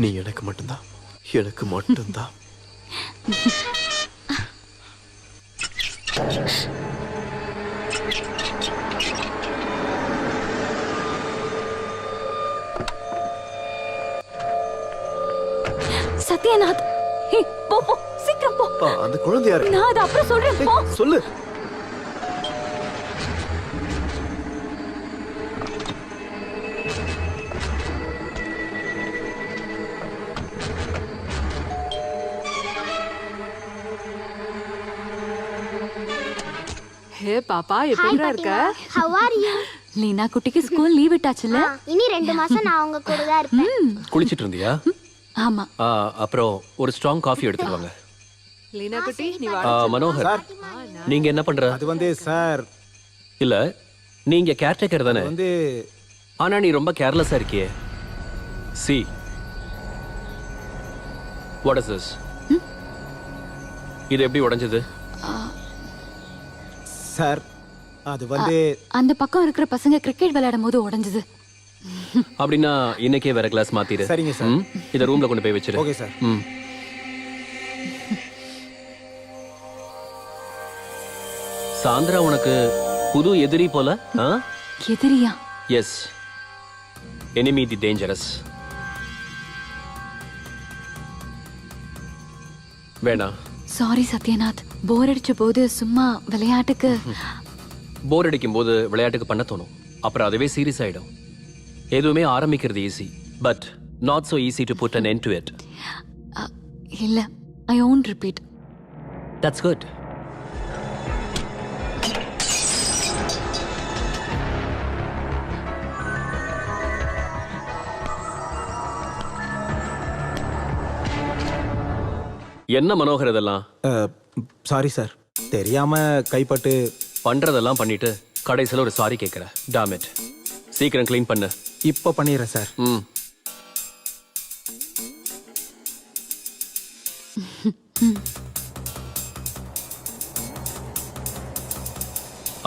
நீ எனக்கு மட்டும்தான், எனக்கு மட்டும்தான். சத்யநாத், போ போ, சீக்கிரம் போ. அந்த குழந்தை யாரு? நான் அதை அப்புறம் சொல்றேன், போ. சொல்லு. ஹே பாப்பா, எப்படிடா இருக்க? How are you? லீனா குட்டிக்கு ஸ்கூல் லீவ் விட்டாச்சுல? இனி 2 மாசம் நான் உங்க கூட தான் இருப்பேன். குளிச்சிட்டு இருந்தியா? ஆமா. அப்புறம் ஒரு ஸ்ட்ராங் காஃபி எடுத்துட்டு வாங்க. லீனா குட்டி, நீ மனோகர், நீங்க என்ன பண்ற? அது சார் இல்ல, நீங்க கேர்டேக்கர் தானே? ஆனா நீ ரொம்ப கேர்லெஸ்ஸா இருக்கியே. C, what is this? இது எப்படி உடைஞ்சது? சார் அது அந்த பக்கம் இருக்கிற பசங்க கிரிக்கெட் விளையாடும் போது உடைஞ்சது. அப்படின்னா இன்னைக்கே வேற கிளாஸ் மாத்திரு. சரிங்க சார். இத ரூம்ல கொண்டு போய் வச்சிரு. Okay sir. சாந்திரா உனக்கு புது எதிரி போல? எதிரியா? எஸ், enemy தி டேஞ்சரஸ். வேணா. சாரி சத்யநாத், போர் அடிச்ச போது சும்மா விளையாட்டுக்கு. போர் அடிக்கும் போது விளையாட்டுக்கு பண்ண தோணும், அப்புறம் அதுவே சீரியஸ் ஆயிடும். எதுவுமே ஆரம்பிக்கிறது easy, but not so easy to put an end to it. இல்ல, I won't repeat. That's good. என்ன மனோகர் இதெல்லாம்? சாரி சார், தெரியாம கைப்பட்டு. பண்றதெல்லாம் பண்ணிட்டு கடைசியில் ஒரு சாரி கேட்கிற. Tom it. சீக்கிரம் க்ளீன் பண்ணு. இப்போ பண்ணிடுறேன் சார்.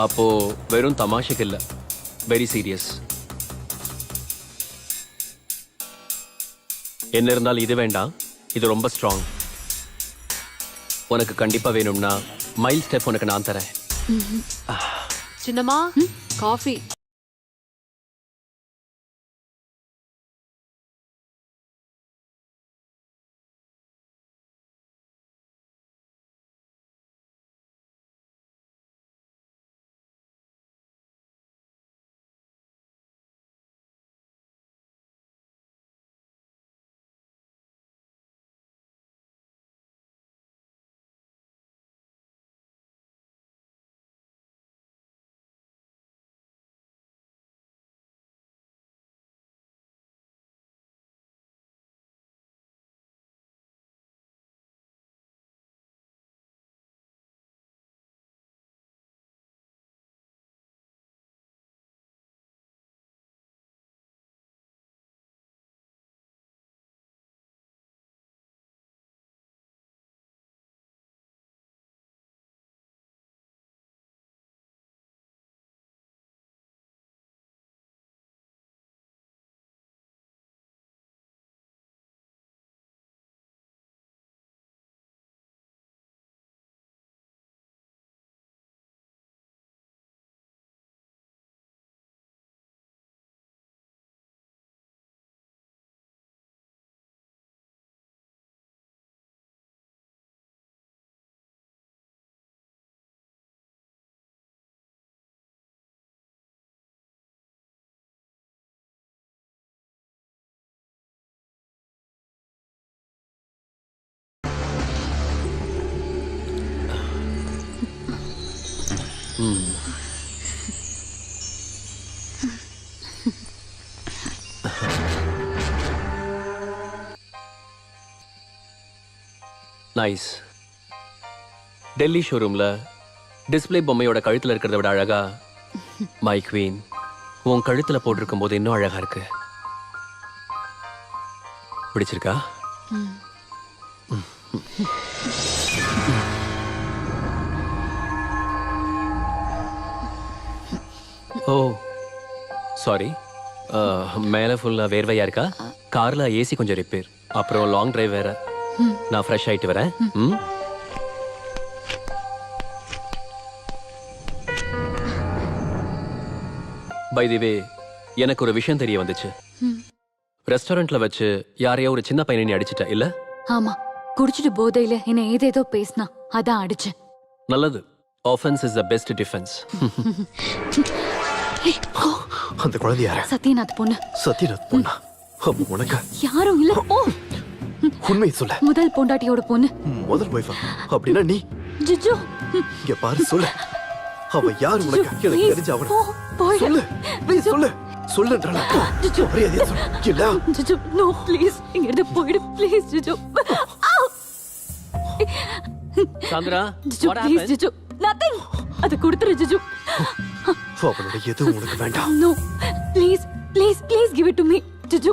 அப்போ வெறும் தமாஷைக்கு இல்ல, வெரி சீரியஸ். என்ன இருந்தாலும் இது வேண்டாம், இது ரொம்ப ஸ்ட்ராங். உனக்கு கண்டிப்பா வேணும்னா மைல் ஸ்டெப் உனக்கு நான் தரேன். சின்னம்மா, காஃபி. நைஸ். டெல்லி ஷோரூம்ல டிஸ்பிளே பொம்மையோட கழுத்துல இருக்கிறத விட அழகா மை குவீன் உன் கழுத்துல போட்டிருக்கும் போது இன்னும் அழகா இருக்கு. பிடிச்சிருக்கா? ஓ சாரி, மேலே ஃபுல்லாக வேர்வையா இருக்கா? காரில் ஏசி கொஞ்சம் ரிப்பேர். அப்புறம் லாங் டிரைவ் வேற. நான் ஃப்ரெஷ் ஆயிட்டு வரேன். ம். பை தி வே, எனக்கு ஒரு விஷயம் தெரிய வந்துச்சு. ரெஸ்டாரண்ட்ல வச்சு யாரையோ ஒரு சின்ன பையனை நீ அடிச்சிட்ட இல்ல? ஆமா, குடிச்சிட்டு போதையில என்ன ஏதேதோ பேசினா, அதான் அடிச்சேன். நல்லது. Offence is the best defence. அந்த குழந்தை யாரு? சத்யநாத் பொண்ணு. சத்யநாத் பொண்ணா? அப்ப உனக்கு யாரும் இல்ல. ஓ, உண்மையை சொல்ல. முதல் பொண்டாட்டியோட பொண்ணு. முதல் ஒய்ஃபா? அப்படின்னா நீ ஜிஜு, இங்க பாரு, சொல்லு. அவ யார் உனக்கு? எனக்கு தெரிஞ்ச அவன சொல்லு. ப்ளீஸ் சொல்லு. சொல்லுன்றல. ஜிஜு, மரியாதையா சொல்லு. இல்ல ஜிஜு, நோ ப்ளீஸ், இங்க இருந்து போயிடு ப்ளீஸ் ஜிஜு. சாந்திரா, ஜிஜு what ப்ளீஸ் happened? ஜிஜு, nothing. அது கொடுத்துரு ஜிஜு. அவளோட எதுவும் உனக்கு வேண்டாம். No, please, please, please give it to me, Jiju.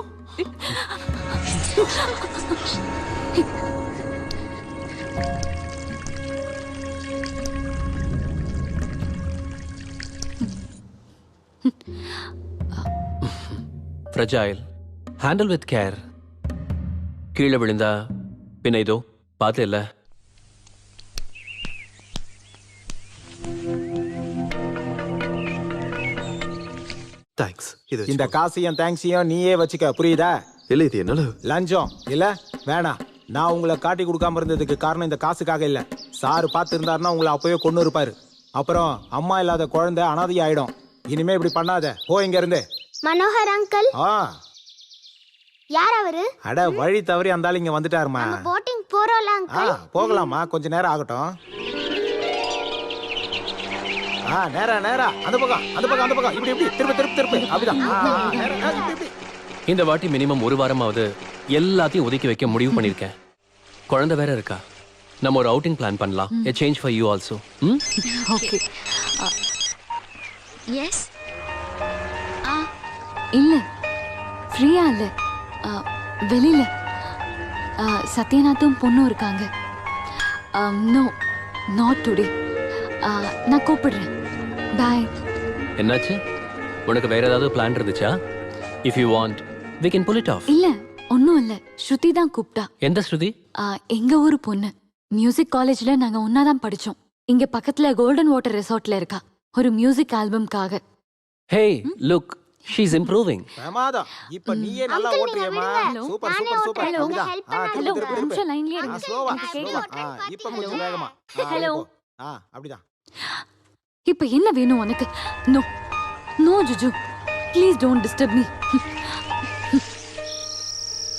Fragile. Handle with care. கீழே விழுந்தா பின்ன இதோ பார்த்து இல்ல. தேங்க்ஸ். இது இந்த காசையும் தேங்க்ஸையும் நீயே வச்சுக்க, புரியுதா? இல்ல, இது என்னால லஞ்சம் இல்ல, வேணாம். நான் உங்களை காட்டி கொடுக்காம இருந்ததுக்கு காரணம் இந்த காசுக்காக இல்ல. சாரு பார்த்து இருந்தாருன்னா உங்களை அப்பவே கொண்டு இருப்பாரு. அப்புறம் அம்மா இல்லாத குழந்தை அனாதை ஆயிடும். இனிமே இப்படி பண்ணாத, போ இங்க இருந்து. மனோகர் அங்கிள், ஆ, யார் அவரு? அட வழி தவறி அந்த ஆள் இங்க வந்துட்டாருமா. போட்டிங் போறோம்ல ஆ, அங்கிள். போகலாமா, கொஞ்ச நேரம் ஆகட்டும். ஆ, நேரா நேரா அந்த பக்கம் அந்த பக்கம் அந்த பக்கம், இப்படி இப்படி திருப்பி திருப்பி திருப்பி, அப்படிதான். ஆ, நேரா, இப்படி இப்படி. இந்த வாட்டி மினிமம் ஒரு வாரமாவது எல்லாத்தையும் ஒதுக்கி வைக்க முடிவு பண்ணிருக்கேன். குழந்தை வேற இருக்கா. நம்ம ஒரு அவுட்டிங் பிளான் பண்ணலாம். A change for you also. ம்? ஓகே. எஸ் இல்ல, ஃப்ரீயா இல்ல, வெளியில சத்யநாத்தும் பொண்ணும் இருக்காங்க. No, not today. நான் கூப்பிடுறேன். பாய். என்னாச்சு? உனக்கு வேற ஏதாவது பிளான் இருந்துச்சா? If you want, we can pull it off. இல்ல, ஒன்னும் இல்ல. ஸ்ருதி தான் கூப்பிட்டா. எந்த ஸ்ருதி? எங்க ஊரு பொண்ணு. மியூசிக் காலேஜ்ல நாங்க ஒன்னாதான் படிச்சோம். இங்க பக்கத்துல கோல்டன் வாட்டர் ரெசார்ட்ல இருக்கா, ஒரு மியூசிக் ஆல்பம்காக. Hey, look, she's improving. பிரமாதம். இப்ப நீயே நல்லா ஓட்டுறியேமா. சூப்பர் நானே சூப்பர் சூப்பர். ஓட்டுறேன், உங்க அப்படிதான். help ஆ, பண்ண திருப்பி ஹலோ, திருப்பி ஒரு திருப்பி. நிமிஷம் லைன்லயே ஆ, இருங்க. ஸ்லோவா எனக்கு ஸ்லோவா. கேட்கல. ஆ, இப்ப கொஞ்சம் வேகமா. ஆ, ஹலோ. இப்போ. ஆ, அப்படிதான். இப்ப என்ன வேணும் உனக்கு? நோ நோ ஜுஜு, ப்ளீஸ் டோன்ட் டிஸ்டர்ப் மீ.